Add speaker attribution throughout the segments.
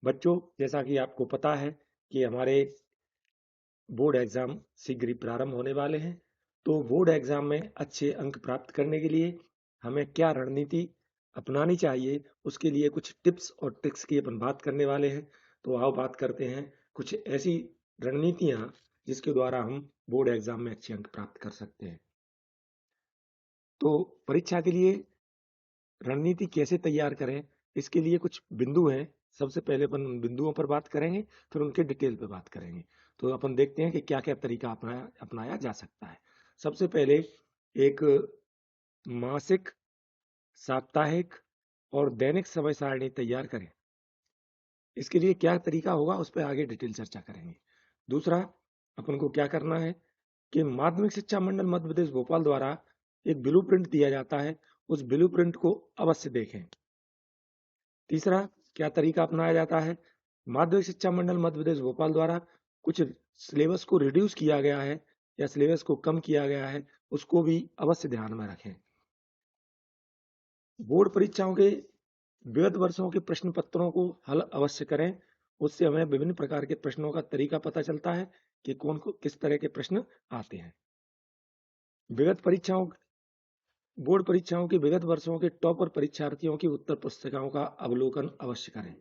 Speaker 1: बच्चों, जैसा कि आपको पता है कि हमारे बोर्ड एग्जाम शीघ्र ही प्रारंभ होने वाले हैं। तो बोर्ड एग्जाम में अच्छे अंक प्राप्त करने के लिए हमें क्या रणनीति अपनानी चाहिए, उसके लिए कुछ टिप्स और ट्रिक्स की अपन बात करने वाले हैं। तो आओ बात करते हैं कुछ ऐसी रणनीतियां जिसके द्वारा हम बोर्ड एग्जाम में अच्छे अंक प्राप्त कर सकते हैं। तो परीक्षा के लिए रणनीति कैसे तैयार करें, इसके लिए कुछ बिंदु हैं। सबसे पहले अपन उन बिंदुओं पर बात करेंगे, फिर उनके डिटेल पे बात करेंगे। तो अपन देखते हैं कि क्या क्या तरीका अपनाया अपनाया जा सकता है। सबसे पहले एक मासिक, साप्ताहिक और दैनिक समय सारणी तैयार करें। इसके लिए क्या तरीका होगा उस पर आगे डिटेल चर्चा करेंगे। दूसरा, अपन को क्या करना है कि माध्यमिक शिक्षा मंडल मध्य प्रदेश भोपाल द्वारा एक ब्लूप्रिंट दिया जाता है, उस ब्लूप्रिंट को अवश्य देखें। तीसरा, क्या तरीका अपनाया जाता है, माध्यमिक शिक्षा मंडल मध्य प्रदेश भोपाल द्वारा कुछ सिलेबस को रिड्यूस किया गया है या सिलेबस को कम किया गया है, उसको भी अवश्य ध्यान में रखें। बोर्ड परीक्षाओं के विगत वर्षों के प्रश्न पत्रों को हल अवश्य करें। उससे हमें विभिन्न प्रकार के प्रश्नों का तरीका पता चलता है कि कौन को किस तरह के प्रश्न आते हैं। विगत परीक्षाओं बोर्ड परीक्षाओं के विगत वर्षों के टॉपर परीक्षार्थियों की उत्तर पुस्तिकाओं का अवलोकन अवश्य करें।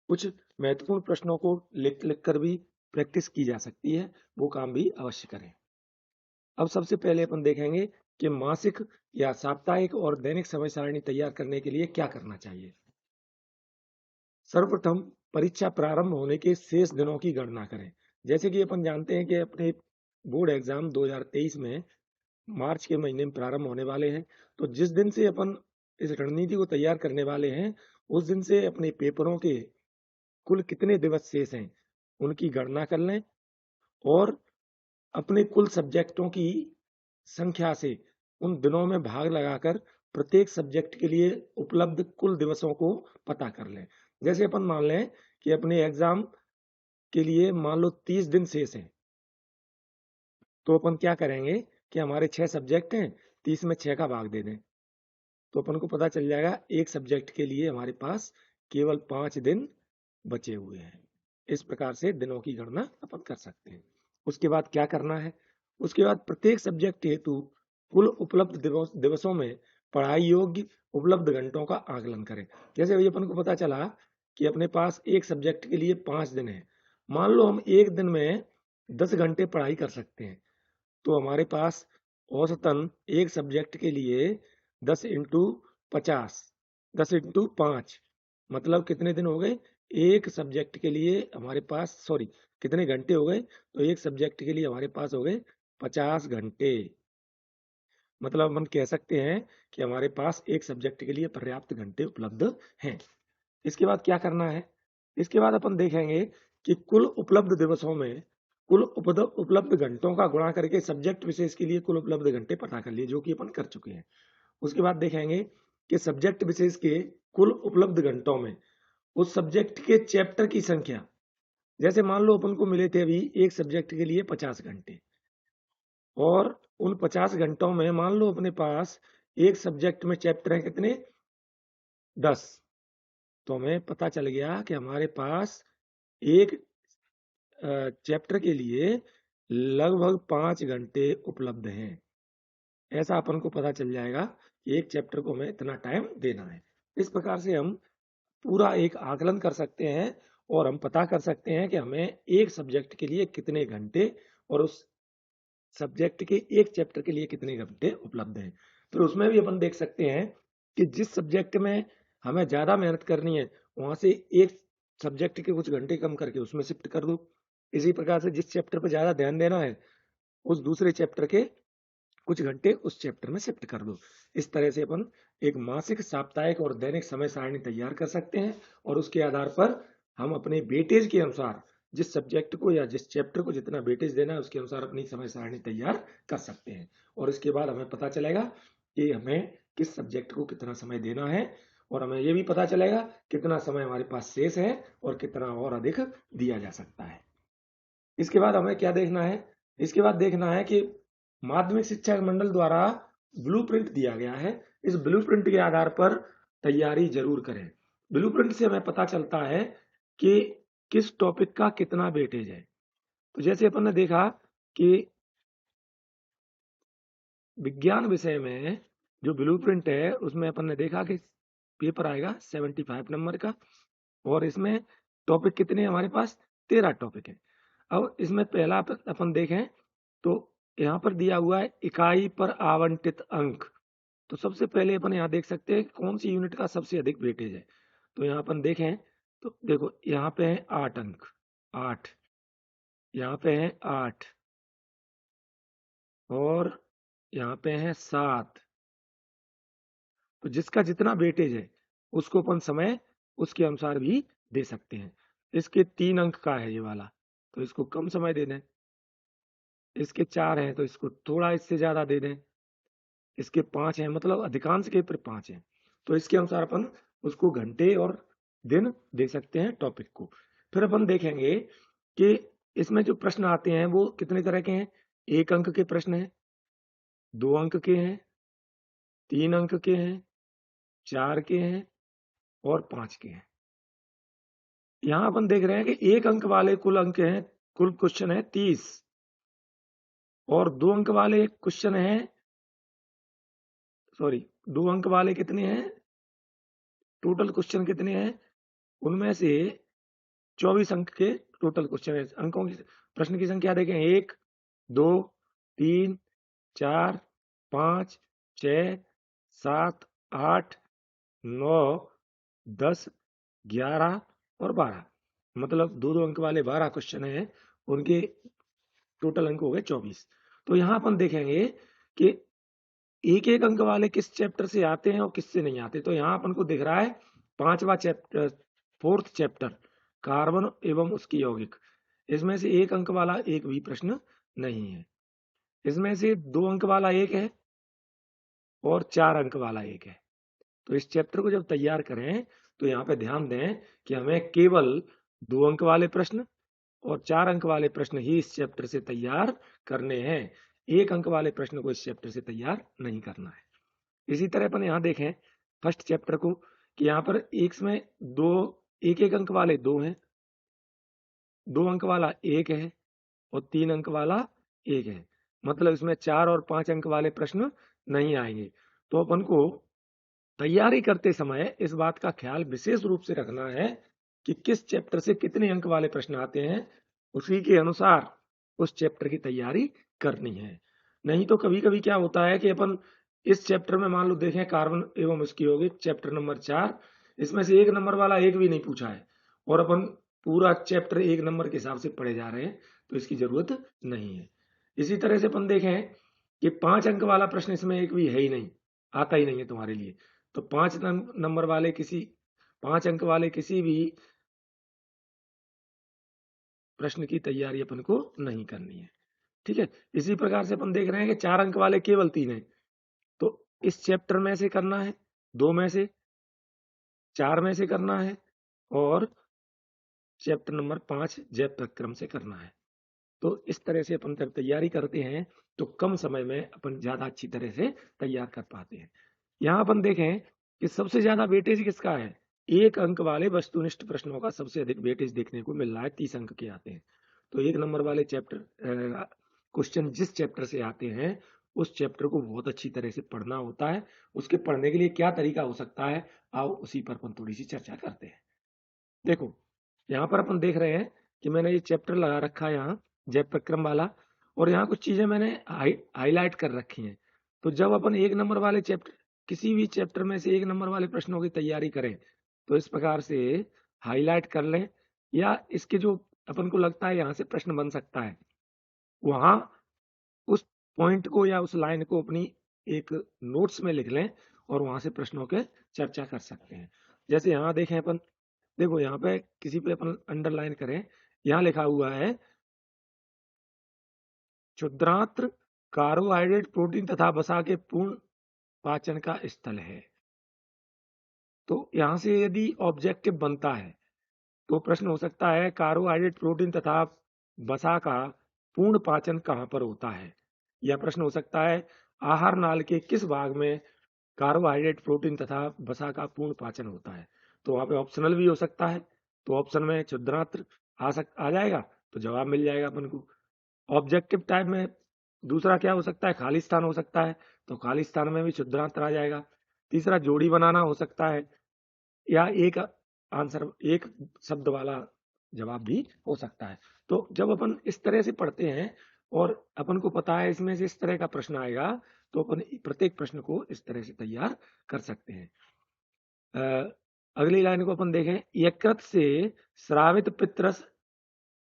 Speaker 1: कुछ महत्वपूर्ण प्रश्नों को लिख लिख कर भी प्रैक्टिस की जा सकती है, वो काम भी अवश्य करें। अब सबसे पहले अपन देखेंगे कि मासिक या साप्ताहिक और दैनिक समय सारणी तैयार करने के लिए क्या करना चाहिए। सर्वप्रथम परीक्षा प्रारंभ होने के शेष दिनों की गणना करें। जैसे कि अपन जानते हैं कि अपने बोर्ड एग्जाम 2023 में मार्च के महीने में प्रारंभ होने वाले हैं। तो जिस दिन से अपन इस रणनीति को तैयार करने वाले हैं, उस दिन से अपने पेपरों के कुल कितने दिवस शेष हैं उनकी गणना कर लें और अपने कुल सब्जेक्टों की संख्या से उन दिनों में भाग लगाकर प्रत्येक सब्जेक्ट के लिए उपलब्ध कुल दिवसों को पता कर लें। जैसे अपन मान लें कि अपने एग्जाम के लिए मान लो 30 दिन शेष हैं, तो अपन क्या करेंगे कि हमारे 6 सब्जेक्ट हैं, 30 में 6 का भाग दे दें, तो अपन को पता चल जाएगा एक सब्जेक्ट के लिए हमारे पास केवल 5 दिन बचे हुए हैं। इस प्रकार से दिनों की गणना अपन कर सकते हैं। उसके बाद क्या करना है, उसके बाद प्रत्येक सब्जेक्ट हेतु कुल उपलब्ध दिवसों में पढ़ाई योग्य उपलब्ध घंटों का आकलन करें। जैसे अभी अपन को पता चला कि अपने पास एक सब्जेक्ट के लिए 5 दिन है, मान लो हम एक दिन में 10 घंटे पढ़ाई कर सकते हैं, तो हमारे पास औसतन एक सब्जेक्ट के लिए 10 × 50, 10 × 5 मतलब कितने दिन हो गए। एक सब्जेक्ट के लिए हमारे पास कितने घंटे हो गए, तो एक सब्जेक्ट के लिए हमारे पास हो गए 50 घंटे। मतलब हम कह सकते हैं कि हमारे पास एक सब्जेक्ट के लिए पर्याप्त घंटे उपलब्ध हैं। इसके बाद क्या करना है, इसके बाद अपन देखेंगे कि कुल उपलब्ध दिवसों में कुल उपलब्ध घंटों का गुणा करके सब्जेक्ट विशेष के लिए कुल उपलब्ध घंटे पता कर लिए, जो कि अपन कर चुके हैं। उसके बाद देखेंगे कि सब्जेक्ट विशेष के कुल उपलब्ध घंटों में उस सब्जेक्ट के चैप्टर की संख्या, जैसे मान लो अपन को मिले थे अभी एक सब्जेक्ट के लिए 50 घंटे, और उन 50 घंटों में मान लो अपने पास एक सब्जेक्ट में चैप्टर है कितने, 10, तो हमें पता चल गया कि हमारे पास एक चैप्टर के लिए लगभग 5 घंटे उपलब्ध हैं। ऐसा अपन को पता चल जाएगा कि एक चैप्टर को हमें इतना टाइम देना है। इस प्रकार से हम पूरा एक आकलन कर सकते हैं और हम पता कर सकते हैं कि हमें एक सब्जेक्ट के लिए कितने घंटे और उस सब्जेक्ट के एक चैप्टर के लिए कितने घंटे उपलब्ध हैं। फिर उसमें भी अपन देख सकते हैं कि जिस सब्जेक्ट में हमें ज्यादा मेहनत करनी है, वहां से एक सब्जेक्ट के कुछ घंटे कम करके उसमें शिफ्ट कर दो। इसी प्रकार से जिस चैप्टर पर ज्यादा ध्यान देना है, उस दूसरे चैप्टर के कुछ घंटे उस चैप्टर में शिफ्ट कर दो। इस तरह से अपन एक मासिक, साप्ताहिक और दैनिक समय सारणी तैयार कर सकते हैं और उसके आधार पर हम अपने वेटेज के अनुसार जिस सब्जेक्ट को या जिस चैप्टर को जितना वेटेज देना है उसके अनुसार अपनी समय सारणी तैयार कर सकते हैं। और इसके बाद हमें पता चलेगा कि हमें किस सब्जेक्ट को कितना समय देना है, और हमें यह भी पता चलेगा कितना समय हमारे पास शेष है और कितना और अधिक दिया जा सकता है। इसके बाद हमें क्या देखना है, इसके बाद देखना है कि माध्यमिक शिक्षा मंडल द्वारा ब्लूप्रिंट दिया गया है, इस ब्लूप्रिंट के आधार पर तैयारी जरूर करें। ब्लूप्रिंट से हमें पता चलता है कि किस टॉपिक का कितना वेटेज है। तो जैसे अपन ने देखा कि विज्ञान विषय में जो ब्लूप्रिंट है उसमें अपन ने देखा कि पेपर आएगा 75 नंबर का, और इसमें टॉपिक कितने हैं हमारे पास, 13 टॉपिक है। अब इसमें पहला अपन देखें तो यहाँ पर दिया हुआ है इकाई पर आवंटित अंक। तो सबसे पहले अपन यहाँ देख सकते हैं कौन सी यूनिट का सबसे अधिक वेटेज है। तो यहाँ अपन देखें तो देखो यहाँ पे है 8 अंक, 8, यहाँ पे है 8, और यहाँ पे है 7। तो जिसका जितना वेटेज है उसको अपन समय उसके अनुसार भी दे सकते हैं। इसके 3 अंक का है ये वाला, तो इसको कम समय दे दें। इसके 4 हैं तो इसको थोड़ा इससे ज्यादा दे दें। इसके 5 हैं, मतलब अधिकांश के पर 5 हैं, तो इसके अनुसार अपन उसको घंटे और दिन दे सकते हैं टॉपिक को। फिर अपन देखेंगे कि इसमें जो प्रश्न आते हैं वो कितने तरह के हैं। 1 अंक के प्रश्न हैं, 2 अंक के हैं, 3 अंक के हैं, 4 के हैं और 5 के हैं। यहाँ अपन देख रहे हैं कि 1 अंक वाले कुल अंक हैं, कुल क्वेश्चन है 30, और 2 अंक वाले क्वेश्चन है, सॉरी 2 अंक वाले कितने हैं, टोटल क्वेश्चन कितने हैं, उनमें से 24 अंक के टोटल क्वेश्चन है। अंकों की प्रश्न की संख्या देखें 1, 2, 3, 4, 5, 6, 7, 8, 9, 10, 11 और 12, मतलब 2 अंक वाले 12 क्वेश्चन हैं, उनके टोटल अंक हो गए 24। तो यहाँ अपन देखेंगे कि एक एक अंक वाले किस चैप्टर से आते हैं और किससे नहीं आते। तो यहाँ अपन को दिख रहा है 5वां चैप्टर, 4th चैप्टर कार्बन एवं उसकी यौगिक, इसमें से 1 अंक वाला एक भी प्रश्न नहीं है। इसमें से 2 अंक वाला एक है और 4 अंक वाला एक है। तो इस चैप्टर को जब तैयार करें तो यहाँ पे ध्यान दें कि हमें केवल 2 अंक वाले प्रश्न और 4 अंक वाले प्रश्न ही इस चैप्टर से तैयार करने हैं। 1 अंक वाले प्रश्न को इस चैप्टर से तैयार नहीं करना है। इसी तरह अपन यहाँ देखें फर्स्ट चैप्टर को कि यहाँ पर एक में दो, एक एक अंक वाले 2 हैं, 2 अंक वाला 1 है और 3 अंक वाला 1 है, मतलब इसमें 4 और 5 अंक वाले प्रश्न नहीं आएंगे। तो अपन को तैयारी करते समय इस बात का ख्याल विशेष रूप से रखना है कि किस चैप्टर से कितने अंक वाले प्रश्न आते हैं, उसी के अनुसार उस चैप्टर की तैयारी करनी है। नहीं तो कभी कभी क्या होता है कि अपन इस चैप्टर में मान लो देखें कार्बन एवं उसकी यौगिक चैप्टर नंबर 4, इसमें से 1 नंबर वाला एक भी नहीं पूछा है और अपन पूरा चैप्टर 1 नंबर के हिसाब से पढ़े जा रहे हैं, तो इसकी जरूरत नहीं है। इसी तरह से अपन देखें कि 5 अंक वाला प्रश्न इसमें एक भी है ही नहीं, आता ही नहीं है तुम्हारे लिए, तो 5 नंबर वाले किसी 5 अंक वाले किसी भी प्रश्न की तैयारी अपन को नहीं करनी है। ठीक है, इसी प्रकार से अपन देख रहे हैं कि 4 अंक वाले केवल 3 है, तो इस चैप्टर में से करना है, 2 में से, 4 में से करना है और चैप्टर नंबर 5 जैव प्रक्रम से करना है। तो इस तरह से अपन जब तैयारी करते हैं तो कम समय में अपन ज्यादा अच्छी तरह से तैयार कर पाते हैं। यहाँ अपन देखें कि सबसे ज्यादा वेटेज किसका है, 1 अंक वाले वस्तुनिष्ठ प्रश्नों का सबसे अधिक वेटेज देखने को मिल रहा है, 30 अंक के आते हैं। तो 1 नंबर वाले चैप्टर क्वेश्चन जिस चैप्टर से आते हैं उस चैप्टर को बहुत अच्छी तरह से पढ़ना होता है। उसके पढ़ने के लिए क्या तरीका हो सकता है, आओ उसी पर अपन थोड़ी सी चर्चा करते हैं। देखो यहाँ पर अपन देख रहे हैं कि मैंने ये चैप्टर लगा रखा है यहाँ जैव प्रक्रम वाला, और यहाँ कुछ चीजें मैंने हाईलाइट कर रखी हैं। तो जब अपन 1 नंबर वाले चैप्टर, किसी भी चैप्टर में से 1 नंबर वाले प्रश्नों की तैयारी करें तो इस प्रकार से हाईलाइट कर लें, या इसके जो अपन को लगता है यहाँ से प्रश्न बन सकता है, वहां उस पॉइंट को या उस लाइन को अपनी एक नोट्स में लिख लें और वहां से प्रश्नों के चर्चा कर सकते हैं। जैसे यहाँ देखें अपन, देखो यहाँ पे किसी पे अपन अंडरलाइन करें, यहाँ लिखा हुआ है क्षुद्रांत्र कार्बोहाइड्रेट प्रोटीन तथा वसा के पूर्ण पाचन का स्थल है। तो यहाँ से यदि ऑब्जेक्टिव बनता है तो प्रश्न हो सकता है कार्बोहाइड्रेट प्रोटीन तथा वसा का पूर्ण पाचन कहाँ पर होता है, या प्रश्न हो सकता है आहार नाल के किस भाग में कार्बोहाइड्रेट प्रोटीन तथा वसा का पूर्ण पाचन होता है। तो वहां पे ऑप्शनल भी हो सकता है, तो ऑप्शन में क्षुद्रांत आ जाएगा, तो जवाब मिल जाएगा अपन को। ऑब्जेक्टिव टाइप में दूसरा क्या हो सकता है, खाली स्थान हो सकता है, तो खाली स्थान में भी क्षुद्रांत आ जाएगा। तीसरा जोड़ी बनाना हो सकता है, या एक आंसर एक शब्द वाला जवाब भी हो सकता है। तो जब अपन इस तरह से पढ़ते हैं और अपन को पता है इसमें से इस तरह का प्रश्न आएगा, तो अपन प्रत्येक प्रश्न को इस तरह से तैयार कर सकते हैं। अगली लाइन को अपन देखें, यकृत से स्रावित पित्तरस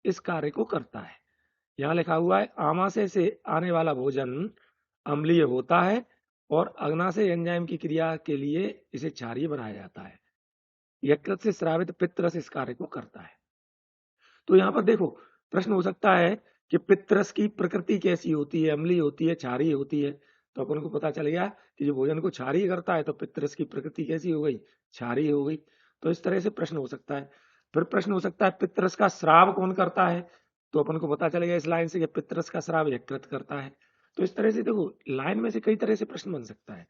Speaker 1: इस कार्य को करता है। यहाँ लिखा हुआ है, आमाशय से आने वाला भोजन अम्लीय होता है और अग्नाशय एंजाइम की क्रिया के लिए इसे क्षारीय बनाया जाता है। यकृत से स्रावित पित्तरस इस कार्य को करता है। तो यहाँ पर देखो प्रश्न हो सकता है कि पित्तरस की प्रकृति कैसी होती है, अम्लीय होती है, क्षारीय होती है। तो अपन को पता चल गया कि जो भोजन को क्षारीय करता है, तो पित्तरस की प्रकृति कैसी हो गई, क्षारीय हो गई। तो इस तरह से प्रश्न हो सकता है। फिर प्रश्न हो सकता है पित्तरस का स्राव कौन करता है, तो अपन को पता चलेगा इस लाइन से कि पित्तरस का स्राव यकृत करता है। तो इस तरह से देखो लाइन में से कई तरह से प्रश्न बन सकता है।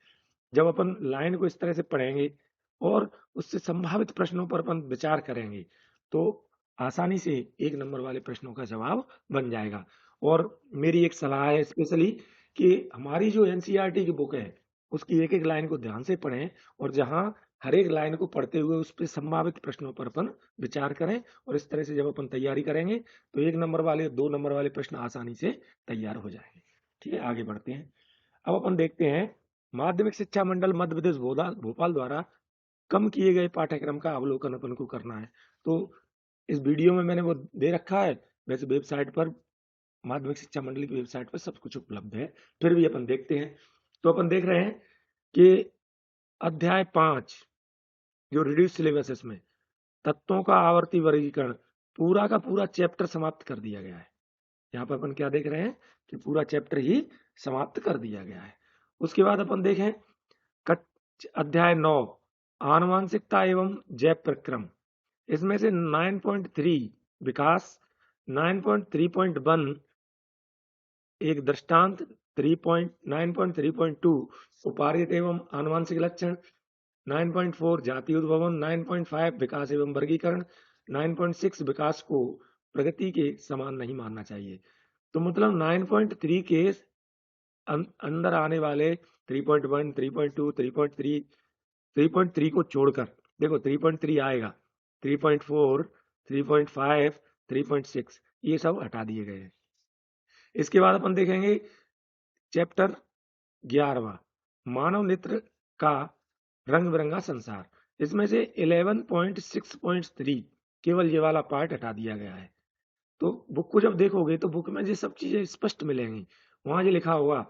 Speaker 1: जब अपन लाइन को इस तरह से पढ़ेंगे और उससे संभावित प्रश्नों पर अपन विचार करेंगे, तो आसानी से एक नंबर वाले प्रश्नों का जवाब बन जाएगा। और मेरी एक सलाह है स्पेशली कि हमारी जो एनसीईआरटी की बुक है उसकी एक एक लाइन को ध्यान से पढ़ें, और जहां हर एक लाइन को पढ़ते हुए उस पर संभावित प्रश्नों पर अपन विचार करें। और इस तरह से जब अपन तैयारी करेंगे तो एक नंबर वाले, दो नंबर वाले प्रश्न आसानी से तैयार हो जाएंगे। ठीक है, आगे बढ़ते हैं। अब अपन देखते हैं, माध्यमिक शिक्षा मंडल मध्य प्रदेश भोपाल द्वारा कम किए गए पाठ्यक्रम का अवलोकन अपन को करना है। तो इस वीडियो में मैंने वो दे रखा है, वैसे वेबसाइट पर, माध्यमिक शिक्षा मंडल की वेबसाइट पर सब कुछ उपलब्ध है, फिर भी अपन देखते हैं। तो अपन देख रहे हैं कि अध्याय 5 जो रिड्यूस सिलेबस, इसमें तत्वों का आवर्ती वर्गीकरण पूरा का पूरा चैप्टर समाप्त कर दिया गया है। यहाँ पर अपन क्या देख रहे हैं कि पूरा चैप्टर ही समाप्त कर दिया गया है। उसके बाद अपन देखें अध्याय 9 आनुवांशिकता एवं जैव प्रक्रम। इसमें से 9.3 विकास, 9.3.1 एक दृष्टांत, 9.3.2 उपार्जित एवं आनुवांशिक लक्षण, 9.4 जातीय उद्भवन, 9.5 विकास एवं वर्गीकरण, 9.6 विकास को प्रगति के समान नहीं मानना चाहिए। तो मतलब 9.3 के अंदर आने वाले 3.1, 3.2, 3.3, 3.3 को छोड़कर देखो 3.3 आएगा, 3.4, 3.5, 3.6 ये सब हटा दिए गए हैं। इसके बाद अपन देखेंगे चैप्टर 11वां मानव नेत्र का रंग बिरंगा संसार। इसमें से 11.6.3 केवल ये वाला पार्ट हटा दिया गया है। तो बुक को जब देखोगे तो बुक में ये सब चीजें स्पष्ट मिलेंगी। वहां जो लिखा होगा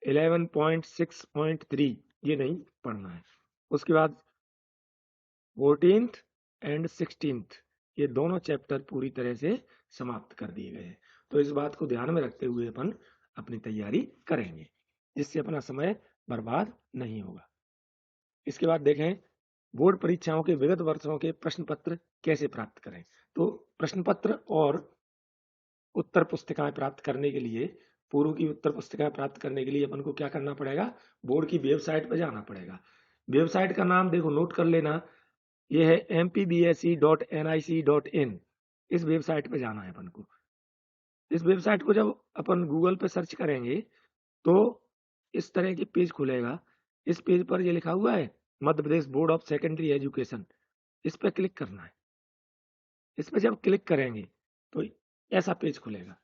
Speaker 1: 11.6.3 ये नहीं पढ़ना है। उसके बाद 14th एंड 16th ये दोनों चैप्टर पूरी तरह से समाप्त कर दिए गए हैं। तो इस बात को ध्यान में रखते हुए अपन अपनी तैयारी करेंगे, जिससे अपना समय बर्बाद नहीं होगा। इसके बाद देखें बोर्ड परीक्षाओं के विगत वर्षों के प्रश्न पत्र कैसे प्राप्त करें। तो प्रश्न पत्र और उत्तर पुस्तिकाएं प्राप्त करने के लिए, पूर्व की उत्तर पुस्तिकाएं प्राप्त करने के लिए अपन को क्या करना पड़ेगा, बोर्ड की वेबसाइट पर जाना पड़ेगा। वेबसाइट का नाम देखो नोट कर लेना, ये है mpbse.nic.in। इस वेबसाइट पे जाना है अपन को। इस वेबसाइट को जब अपन गूगल पे सर्च करेंगे तो इस तरह की पेज खुलेगा। इस पेज पर ये लिखा हुआ है Madhya Pradesh board of secondary education, इस पर क्लिक करना है। इस पर जब क्लिक करेंगे तो ऐसा पेज खुलेगा।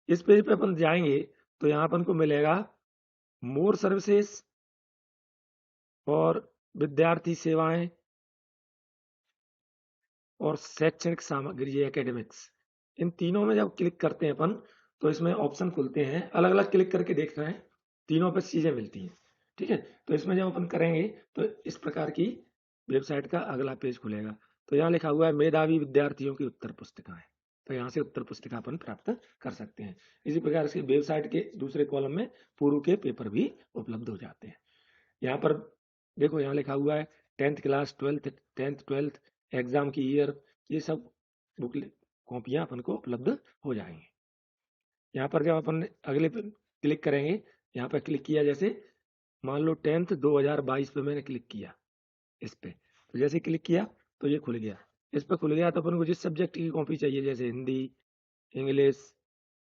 Speaker 1: इस पेज पे अपन जाएंगे तो यहाँ अपन को मिलेगा मोर सर्विसेज और विद्यार्थी सेवाएं और शैक्षणिक सामग्री एकेडमिक्स। इन तीनों में जब क्लिक करते हैं अपन तो इसमें ऑप्शन खुलते हैं, अलग अलग क्लिक करके देख रहे हैं, तीनों पे चीजें मिलती हैं। ठीक है, तो इसमें जब अपन करेंगे तो इस प्रकार की वेबसाइट का अगला पेज खुलेगा। तो यहाँ लिखा हुआ है मेधावी विद्यार्थियों की उत्तर पुस्तिकाएं, तो यहाँ से उत्तर पुस्तिका अपन प्राप्त कर सकते हैं। इसी प्रकार से वेबसाइट के दूसरे कॉलम में पूर्व के पेपर भी उपलब्ध हो जाते हैं। यहाँ पर देखो, यहाँ लिखा हुआ है 10th क्लास, 12th एग्जाम की ईयर, ये सब बुक कॉपियां अपन को उपलब्ध हो जाएंगी। यहाँ पर जब अपन अगले पे क्लिक करेंगे, यहाँ पर क्लिक किया, जैसे मान लो 10th 2022 पे मैंने क्लिक किया इस पे, तो जैसे क्लिक किया तो ये खुल गया। इस पर खुल गया तो अपन को जिस सब्जेक्ट की कॉपी चाहिए, जैसे Hindi, English,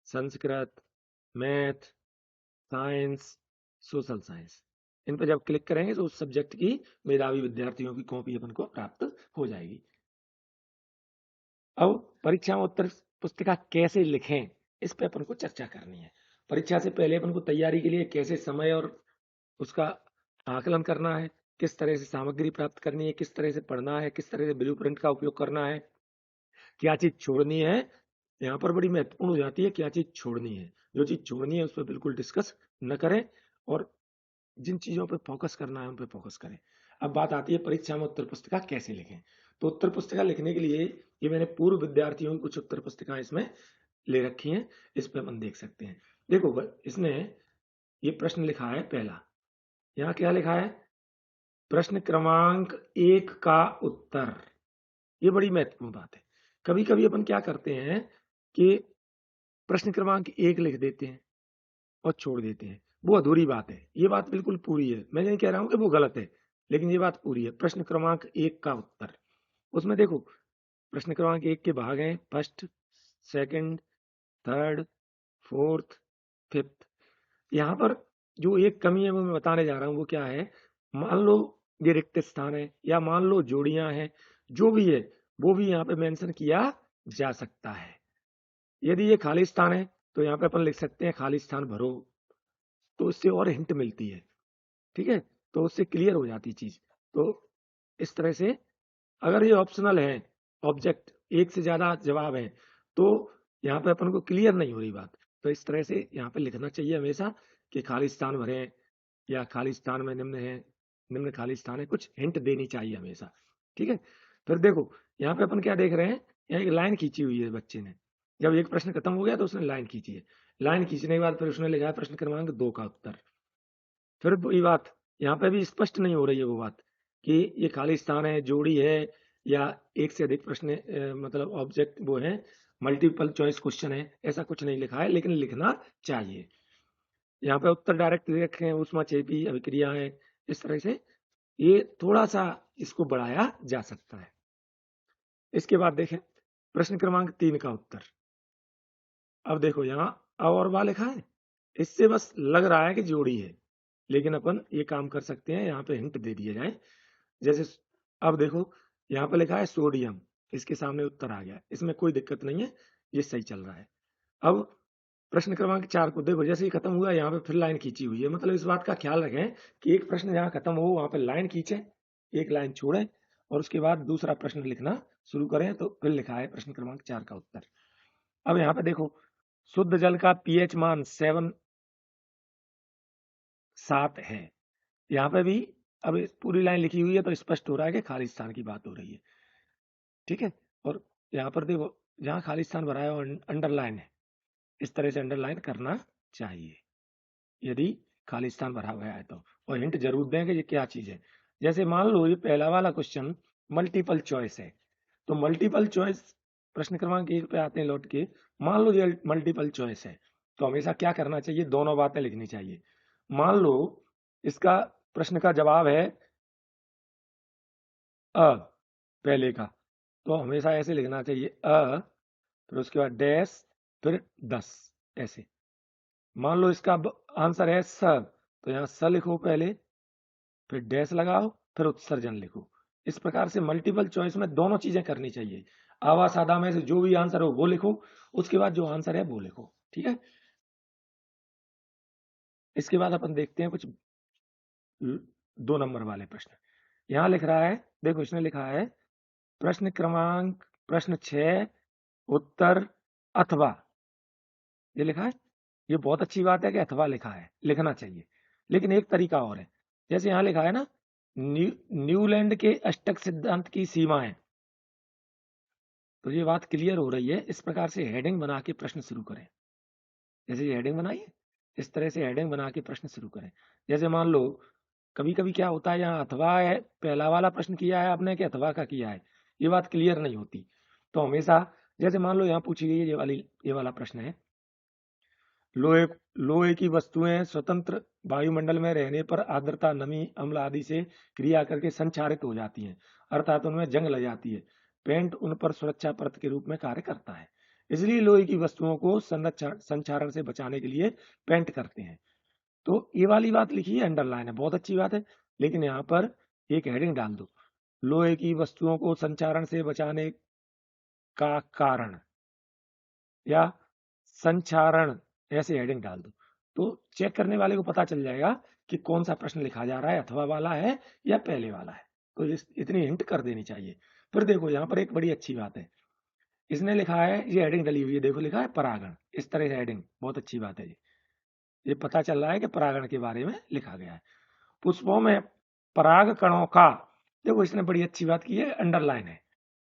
Speaker 1: Sanskrit, math, science, social science, इन पर जब क्लिक करेंगे तो उस सब्जेक्ट की मेधावी विद्यार्थियों की कॉपी अपन को प्राप्त हो जाएगी। अब परीक्षा में उत्तर पुस्तिका कैसे लिखें, इस पे अपन को चर्चा करनी है। परीक्षा से पहले अपन को तैयारी के लिए कैसे समय और उसका आकलन करना है, किस तरह से सामग्री प्राप्त करनी है, किस तरह से पढ़ना है, किस तरह से ब्लूप्रिंट का उपयोग करना है, क्या चीज छोड़नी है, यहाँ पर बड़ी महत्वपूर्ण हो जाती है, क्या चीज छोड़नी है। जो चीज छोड़नी है उस पर बिल्कुल डिस्कस न करें और जिन चीजों पर फोकस करना है उन पर फोकस करें। अब बात आती है परीक्षा में उत्तर पुस्तिका कैसे लिखें। तो उत्तर पुस्तिका लिखने के लिए ये मैंने पूर्व विद्यार्थियों की कुछ उत्तर पुस्तिकाएं इसमें ले रखी हैं, इस पर अपन देख सकते हैं। देखो इसने ये प्रश्न लिखा है पहला, यहाँ क्या लिखा है, प्रश्न क्रमांक 1 का उत्तर। ये बड़ी महत्वपूर्ण बात है। कभी कभी अपन क्या करते हैं कि प्रश्न क्रमांक 1 लिख देते हैं और छोड़ देते हैं, वो अधूरी बात है। ये बात बिल्कुल पूरी है, मैं नहीं कह रहा हूं कि वो गलत है, लेकिन ये बात पूरी है। प्रश्न क्रमांक 1 का उत्तर, उसमें देखो प्रश्न क्रमांक 1 के भाग हैं first, second, third, fourth, fifth. यहाँ पर जो एक कमी है वो मैं बताने जा रहा हूँ, वो क्या है, मान लो ये रिक्त स्थान है या मान लो जोड़ियां हैं, जो भी है वो भी यहाँ पे मेंशन किया जा सकता है। यदि ये खाली स्थान है तो यहाँ पे अपन लिख सकते हैं खाली स्थान भरो, तो इससे और हिंट मिलती है, ठीक है, तो उससे क्लियर हो जाती चीज। तो इस तरह से अगर ये ऑप्शनल है, ऑब्जेक्ट एक से ज्यादा जवाब है, तो यहाँ पे अपन को क्लियर नहीं हो रही बात, तो इस तरह से यहाँ पे लिखना चाहिए हमेशा कि खाली स्थान भरें या खाली स्थान में निम्न है, निम्न खाली स्थान है, कुछ हिंट देनी चाहिए हमेशा, ठीक है। फिर देखो यहाँ पे अपन क्या देख रहे हैं, यहाँ एक लाइन खींची हुई है बच्चे ने, जब एक प्रश्न खत्म हो गया तो उसने लाइन खींची है, लाइन खींचने के बाद फिर उसने लिखा है प्रश्न क्रमांक 2 का उत्तर। फिर वही बात यहाँ पे भी स्पष्ट नहीं हो रही है वो बात कि ये खाली स्थान है, जोड़ी है, या एक से अधिक प्रश्न मतलब ऑब्जेक्ट वो है, मल्टीपल चॉइस क्वेश्चन है, ऐसा कुछ नहीं लिखा है, लेकिन लिखना चाहिए। यहाँ पे उत्तर डायरेक्ट दे रखे हैं, ऊष्माक्षेपी अभिक्रिया है, इस तरह से ये थोड़ा सा इसको बढ़ाया जा सकता है। इसके बाद देखें प्रश्न क्रमांक 3 का उत्तर। अब देखो यहाँ और वाह लिखा है, इससे बस लग रहा है कि जोड़ी है, लेकिन अपन ये काम कर सकते हैं, यहाँ पे हिंट दे दिया जाए। जैसे अब देखो यहाँ पे लिखा है सोडियम, इसके सामने उत्तर आ गया, इसमें कोई दिक्कत नहीं है, ये सही चल रहा है। अब प्रश्न क्रमांक 4 को देखो, जैसे ही खत्म हुआ यहाँ पे फिर लाइन खींची हुई है, मतलब इस बात का ख्याल रखें कि एक प्रश्न जहाँ खत्म हो वहां पे लाइन खींचे, एक लाइन छोड़े और उसके बाद दूसरा प्रश्न लिखना शुरू करें। तो फिर लिखा है प्रश्न क्रमांक 4 का उत्तर। अब यहाँ पे देखो शुद्ध जल का पीएच मान 7 है, यहाँ पे भी अब पूरी लाइन लिखी हुई है तो स्पष्ट हो रहा है कि खाली स्थान की बात हो रही है, ठीक है। और यहाँ पर देखो जहाँ खाली स्थान भरा है और अंडरलाइन है, इस तरह से अंडरलाइन करना चाहिए यदि खाली स्थान भरा हुआ है तो, और हिंट जरूर दें कि ये क्या चीज है। जैसे मान लो ये पहला वाला क्वेश्चन मल्टीपल चॉइस है, तो मल्टीपल चॉइस प्रश्न क्रमांक 1 पे आते हैं लौट के, मान लो ये मल्टीपल चॉइस है तो हमेशा क्या करना चाहिए, दोनों बातें लिखनी चाहिए। मान लो इसका प्रश्न का जवाब है अ, पहले का, तो हमेशा ऐसे लिखना चाहिए फिर उसके बाद डैश, फिर 10, ऐसे। मान लो इसका आंसर है स, तो यहाँ स लिखो पहले, फिर डैश लगाओ, फिर उत्सर्जन लिखो। इस प्रकार से मल्टीपल चॉइस में दोनों चीजें करनी चाहिए, आवा सादा में से जो भी आंसर हो वो लिखो, उसके बाद जो आंसर है वो लिखो, ठीक है। इसके बाद अपन देखते हैं कुछ 2 नंबर वाले प्रश्न। यहाँ लिख रहा है, देखो इसने लिखा है प्रश्न 6 उत्तर अथवा, ये लिखा है। ये बहुत अच्छी बात है कि अथवा लिखा है, लिखना चाहिए, लेकिन एक तरीका और है। जैसे यहाँ लिखा है ना, न्यूलैंड के अष्टक सिद्धांत की सीमाएं, तो ये बात क्लियर हो रही है। इस प्रकार से हेडिंग बना के प्रश्न शुरू करें, जैसे ये हेडिंग बनाइए, इस तरह से हेडिंग बना के प्रश्न शुरू करें। जैसे मान लो कभी कभी क्या होता है, यहाँ अथवा है, पहला वाला प्रश्न किया है आपने कि अथवा का किया है, ये बात क्लियर नहीं होती। तो हमेशा जैसे मान लो यहाँ पूछी गई ये वाला प्रश्न है, लोहे लोहे की वस्तुएं स्वतंत्र वायुमंडल में रहने पर आर्द्रता, नमी, अम्ल आदि से क्रिया करके संक्षारित हो जाती हैं, अर्थात उनमें जंग लग जाती है। पेंट उन पर सुरक्षा परत के रूप में कार्य करता है, इसलिए लोहे की वस्तुओं को संक्षारण से बचाने के लिए पेंट करते हैं। तो ये वाली बात लिखी है, अंडरलाइन है, बहुत अच्छी बात है। लेकिन यहाँ पर एक हेडिंग डाल दो, लोहे की वस्तुओं को संचारण से बचाने का कारण या संचारण, ऐसे हेडिंग डाल दो, तो चेक करने वाले को पता चल जाएगा कि कौन सा प्रश्न लिखा जा रहा है, अथवा वाला है या पहले वाला है। तो इतनी हिंट कर देनी चाहिए। फिर देखो यहाँ पर एक बड़ी अच्छी बात है, इसने लिखा है, ये हेडिंग डली हुई है, देखो लिखा है परागण, इस तरह से हेडिंग, बहुत अच्छी बात है। ये पता चल रहा है कि परागण के बारे में लिखा गया है। पुष्पों में पराग कणों का, देखो इसने बड़ी अच्छी बात की है, अंडरलाइन है।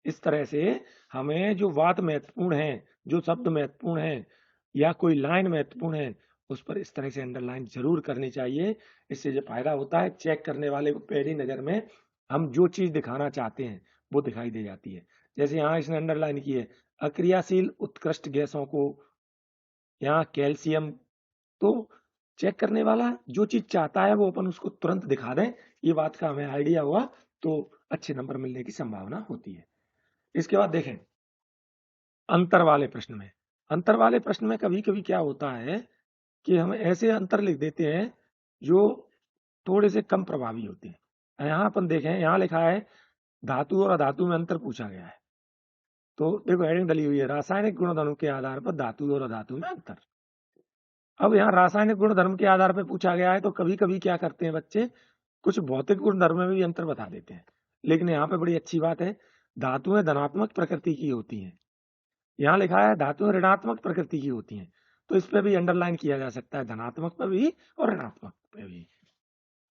Speaker 1: इस तरह से हमें जो बात महत्वपूर्ण है, जो शब्द महत्वपूर्ण है या कोई लाइन महत्वपूर्ण है, उस पर इस तरह से अंडरलाइन जरूर करनी चाहिए। इससे जो फायदा होता है, चेक करने वाले को पहली नजर में हम जो चीज दिखाना चाहते हैं वो दिखाई दे जाती है। जैसे यहाँ इसने अंडरलाइन की है, अक्रियाशील उत्कृष्ट गैसों को, यहाँ कैल्शियम। तो चेक करने वाला जो चीज चाहता है वो अपन उसको तुरंत दिखा दें, ये बात का हमें आइडिया हुआ तो अच्छे नंबर मिलने की संभावना होती है। इसके बाद देखें अंतर वाले प्रश्न में, अंतर वाले प्रश्न में कभी कभी क्या होता है कि हम ऐसे अंतर लिख देते हैं जो थोड़े से कम प्रभावी होते हैं। यहाँ अपन देखें, यहाँ लिखा है धातु और अधातु में अंतर पूछा गया है। तो देखो हेडिंग डली हुई है, रासायनिक गुणधर्म के आधार पर धातु और अधातु में अंतर। अब यहाँ रासायनिक गुणधर्म के आधार पर पूछा गया है, तो कभी कभी क्या करते हैं बच्चे, कुछ भौतिक गुणधर्म में भी अंतर बता देते हैं। लेकिन यहाँ पे बड़ी अच्छी बात है, धातुएं धनात्मक प्रकृति की होती हैं, यहाँ लिखा है धातुएं ऋणात्मक प्रकृति की होती हैं। तो इस पे भी अंडरलाइन किया जा सकता है, धनात्मक पे भी और ऋणात्मक पे भी।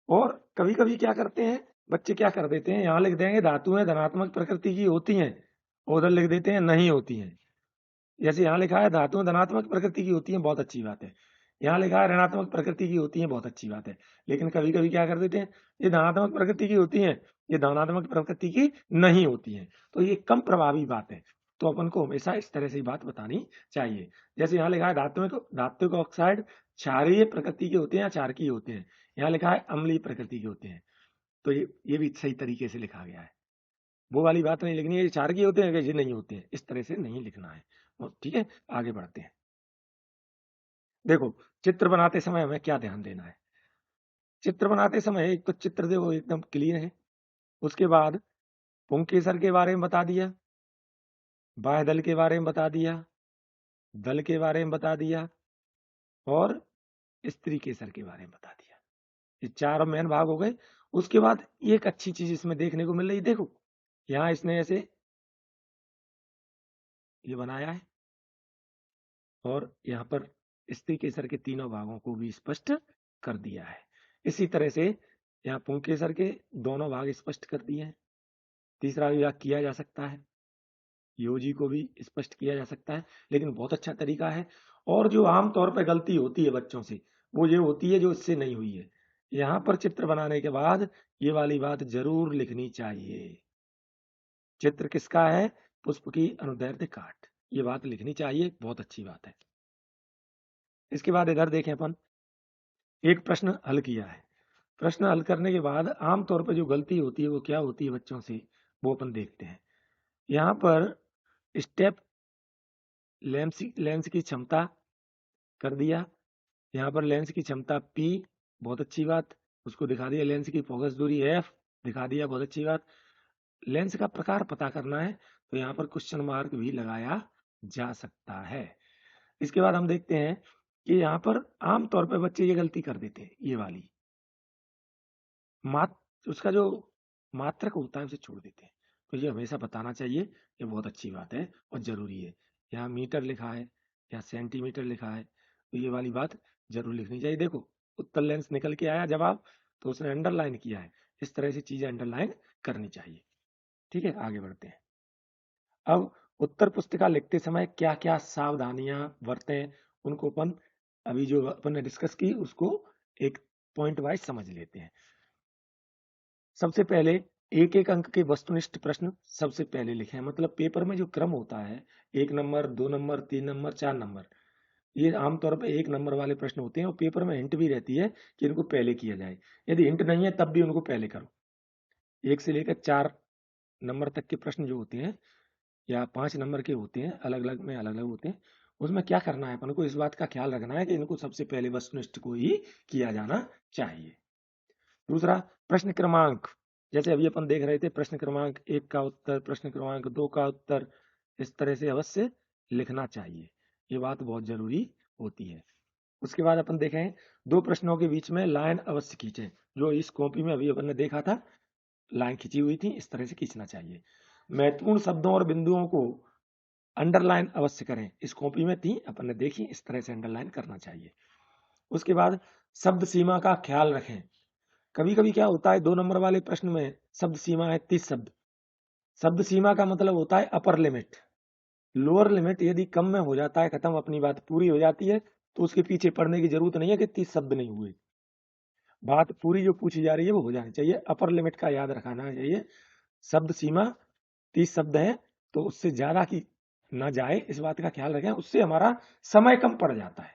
Speaker 1: और कभी कभी क्या करते हैं बच्चे, क्या कर देते हैं, यहाँ लिख देंगे धातुएं धनात्मक प्रकृति की होती हैं, उधर लिख देते हैं नहीं होती हैं। जैसे यहाँ लिखा है धातुएं धनात्मक प्रकृति की होती हैं, बहुत अच्छी बात है। यहाँ लिखा है ऋणात्मक प्रकृति की होती है, बहुत अच्छी बात है। लेकिन कभी कभी क्या कर देते हैं, ये धनात्मक प्रकृति की होती है, ये धनात्मक प्रकृति की नहीं होती है। तो ये कम प्रभावी बात है, तो अपन को हमेशा इस तरह से बात बतानी चाहिए। जैसे यहाँ लिखा है धातुक ऑक्साइड क्षारीय प्रकृति के होते हैं या क्षारकीय होते हैं, यहाँ लिखा है अम्लीय प्रकृति के होते हैं। तो ये भी सही तरीके से लिखा गया है, वो वाली बात नहीं लिखनी है ये क्षारकीय होते हैं ये नहीं होते हैं, इस तरह से नहीं लिखना है। ठीक है, आगे बढ़ते हैं। देखो चित्र बनाते समय हमें क्या ध्यान देना है, चित्र बनाते समय एक तो चित्र देखो एकदम क्लियर है, उसके बाद पुंकेसर के बारे में बता दिया, बाह्य दल के बारे में बता दिया, दल के बारे में बता दिया और स्त्री केसर के बारे में बता दिया। ये चार मेन भाग हो गए। उसके बाद एक अच्छी चीज इसमें देखने को मिल रही, देखो यहाँ इसने ऐसे ये बनाया है और यहाँ पर स्त्री केसर के तीनों भागों को भी स्पष्ट कर दिया है। इसी तरह से यहाँ पुंकेसर के दोनों भाग स्पष्ट कर दिए हैं। तीसरा विभाग किया जा सकता है, योजी को भी स्पष्ट किया जा सकता है, लेकिन बहुत अच्छा तरीका है। और जो आमतौर पर गलती होती है बच्चों से, वो ये होती है जो इससे नहीं हुई है। यहाँ पर चित्र बनाने के बाद ये वाली बात जरूर लिखनी चाहिए, चित्र किसका है, पुष्प की अनुदैर्ध्य काट, ये बात लिखनी चाहिए, बहुत अच्छी बात है। इसके बाद इधर देखें अपन एक प्रश्न हल किया है, प्रश्न हल करने के बाद आमतौर पर जो गलती होती है वो क्या होती है बच्चों से, वो अपन देखते हैं। यहाँ पर स्टेप लेंस की क्षमता कर दिया, यहाँ पर लेंस की क्षमता P, बहुत अच्छी बात, उसको दिखा दिया। लेंस की फोकस दूरी F दिखा दिया, बहुत अच्छी बात। लेंस का प्रकार पता करना है तो यहाँ पर क्वेश्चन मार्क भी लगाया जा सकता है। इसके बाद हम देखते हैं कि यहाँ पर आमतौर पर बच्चे ये गलती कर देते हैं, ये वाली उसका जो मात्रक होता है उसे छोड़ देते हैं। तो ये हमेशा बताना चाहिए, ये बहुत अच्छी बात है और जरूरी है। यहाँ मीटर लिखा है, यहाँ सेंटीमीटर लिखा है, तो ये वाली बात जरूर लिखनी चाहिए। देखो उत्तर लेंस निकल के आया जवाब, तो उसने अंडरलाइन किया है, इस तरह से चीजें अंडरलाइन करनी चाहिए। ठीक है, आगे बढ़ते हैं। अब उत्तर पुस्तिका लिखते समय क्या क्या सावधानियां बरतें, उनको अपन अभी जो अपन ने डिस्कस की उसको एक पॉइंट वाइज समझ लेते हैं। सबसे पहले एक एक अंक के वस्तुनिष्ठ प्रश्न सबसे पहले लिखें, मतलब पेपर में जो क्रम होता है 1 नंबर 2 नंबर 3 नंबर 4 नंबर, ये आमतौर पर 1 नंबर वाले प्रश्न होते हैं और पेपर में हिंट भी रहती है कि इनको पहले किया जाए। यदि हिंट नहीं है तब भी उनको पहले करो, 1 से लेकर 4 नंबर तक के प्रश्न जो होते हैं या 5 नंबर के होते हैं, अलग अलग में अलग अलग होते हैं, उसमें क्या करना है अपन को, इस बात का ख्याल रखना है कि इनको सबसे पहले वस्तुनिष्ठ को ही किया जाना चाहिए। दूसरा, प्रश्न क्रमांक, जैसे अभी अपन देख रहे थे, प्रश्न क्रमांक 1 का उत्तर, प्रश्न क्रमांक 2 का उत्तर, इस तरह से अवश्य लिखना चाहिए। ये बात बहुत जरूरी होती है। उसके बाद अपन देखें, दो प्रश्नों के बीच में लाइन अवश्य खींचें। जो इस कॉपी में अभी अपन ने देखा था, लाइन खींची हुई थी, इस तरह से खींचना चाहिए। महत्वपूर्ण शब्दों और बिंदुओं को अंडरलाइन अवश्य करें। इस कॉपी में थी, अपन ने देखी, इस तरह से अंडरलाइन करना चाहिए। उसके बाद शब्द सीमा का ख्याल रखें। कभी कभी क्या होता है, 2 नंबर वाले प्रश्न में शब्द सीमा है 30 शब्द। शब्द सीमा का मतलब होता है अपर लिमिट। लोअर लिमिट यदि कम में हो जाता है, खत्म, अपनी बात पूरी हो जाती है, तो उसके पीछे पड़ने की जरूरत नहीं है कि 30 शब्द नहीं हुए। बात पूरी जो पूछी जा रही है वो हो जानी चाहिए। अपर लिमिट का याद रखना चाहिए। शब्द सीमा 30 शब्द है, तो उससे ज्यादा की ना जाए, इस बात का ख्याल रखें। उससे हमारा समय कम पड़ जाता है,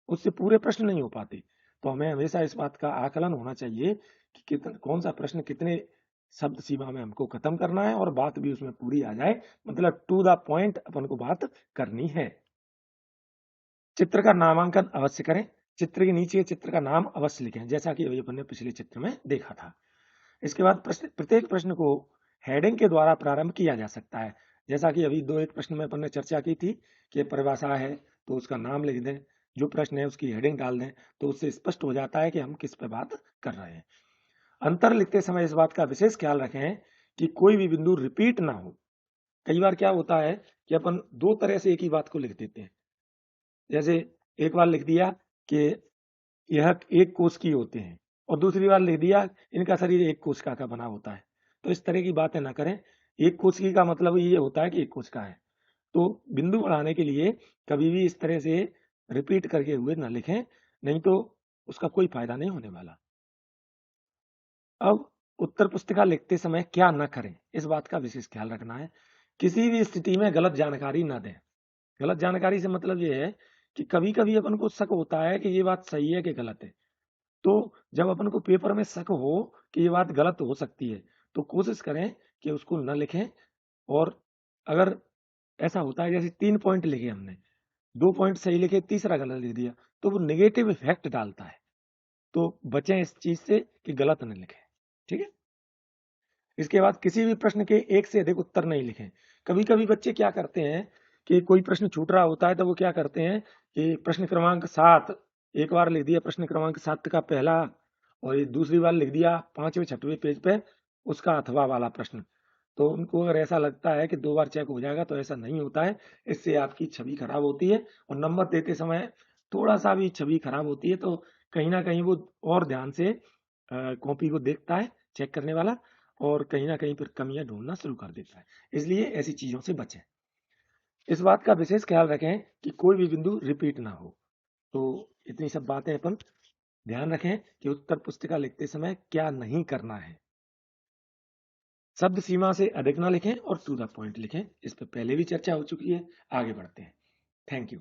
Speaker 1: उससे पूरे प्रश्न नहीं हो पाते। तो हमें हमेशा इस बात का आकलन होना चाहिए कि कौन सा प्रश्न कितने शब्द सीमा में हमको खत्म करना है और बात भी उसमें पूरी आ जाए, मतलब टू द पॉइंट अपन को बात करनी है। चित्र का नामांकन अवश्य करें। चित्र के नीचे चित्र का नाम अवश्य लिखें, जैसा कि अभी अपन ने पिछले चित्र में देखा था। इसके बाद प्रत्येक प्रश्न को हेडिंग के द्वारा प्रारंभ किया जा सकता है। जैसा कि अभी 2-1 प्रश्न में अपन ने चर्चा की थी कि परिभाषा है तो उसका नाम लिख दें, जो प्रश्न है उसकी हेडिंग डाल दें, तो उससे स्पष्ट हो जाता है कि हम किस पे बात कर रहे हैं। अंतर लिखते समय इस बात का विशेष ख्याल रखें कि कोई भी बिंदु रिपीट ना हो। कई बार क्या होता है कि अपन 2 तरह से एक ही बात को लिख देते हैं। जैसे एक बार लिख दिया कि यह एक कोश की होते हैं, और दूसरी बार लिख दिया इनका शरीर एक कोशिका का बना होता है। तो इस तरह की बातें ना करें। एक कोशिका का मतलब ये होता है कि एक कोशिका है। तो बिंदु बढ़ाने के लिए कभी भी इस तरह से रिपीट करके हुए ना लिखें, नहीं तो उसका कोई फायदा नहीं होने वाला। अब उत्तर पुस्तिका लिखते समय क्या न करें, इस बात का विशेष ख्याल रखना है। किसी भी स्थिति में गलत जानकारी ना दें। गलत जानकारी से मतलब ये है कि कभी कभी अपन को शक होता है कि ये बात सही है कि गलत है। तो जब अपन को पेपर में शक हो कि ये बात गलत हो सकती है, तो कोशिश करें कि उसको न लिखें। और अगर ऐसा होता है जैसे 3 पॉइंट लिखे हमने, 2 पॉइंट सही लिखे, तीसरा गलत लिख दिया, तो वो नेगेटिव इफेक्ट डालता है। तो बचें इस चीज से कि गलत न लिखें। ठीक है। इसके बाद किसी भी प्रश्न के एक से अधिक उत्तर नहीं लिखें। कभी कभी बच्चे क्या करते हैं कि कोई प्रश्न छूट रहा होता है, तो वो क्या करते हैं कि प्रश्न क्रमांक 7 एक बार लिख दिया, प्रश्न क्रमांक 7 का पहला, और दूसरी बार लिख दिया 5वें 6वें पेज पे उसका अथवा वाला प्रश्न। तो उनको अगर ऐसा लगता है कि 2 बार चेक हो जाएगा, तो ऐसा नहीं होता है। इससे आपकी छवि खराब होती है, और नंबर देते समय थोड़ा सा भी छवि खराब होती है, तो कहीं ना कहीं वो और ध्यान से कॉपी को देखता है चेक करने वाला, और कहीं ना कहीं फिर कमियां ढूंढना शुरू कर देता है। इसलिए ऐसी चीजों से बचें। इस बात का विशेष ख्याल रखें कि कोई भी बिंदु रिपीट ना हो। तो इतनी सब बातें अपन ध्यान रखें कि उत्तर पुस्तिका लिखते समय क्या नहीं करना है। शब्द सीमा से अधिक ना लिखें और टू द पॉइंट लिखें। इस पर पहले भी चर्चा हो चुकी है। आगे बढ़ते हैं। Thank you.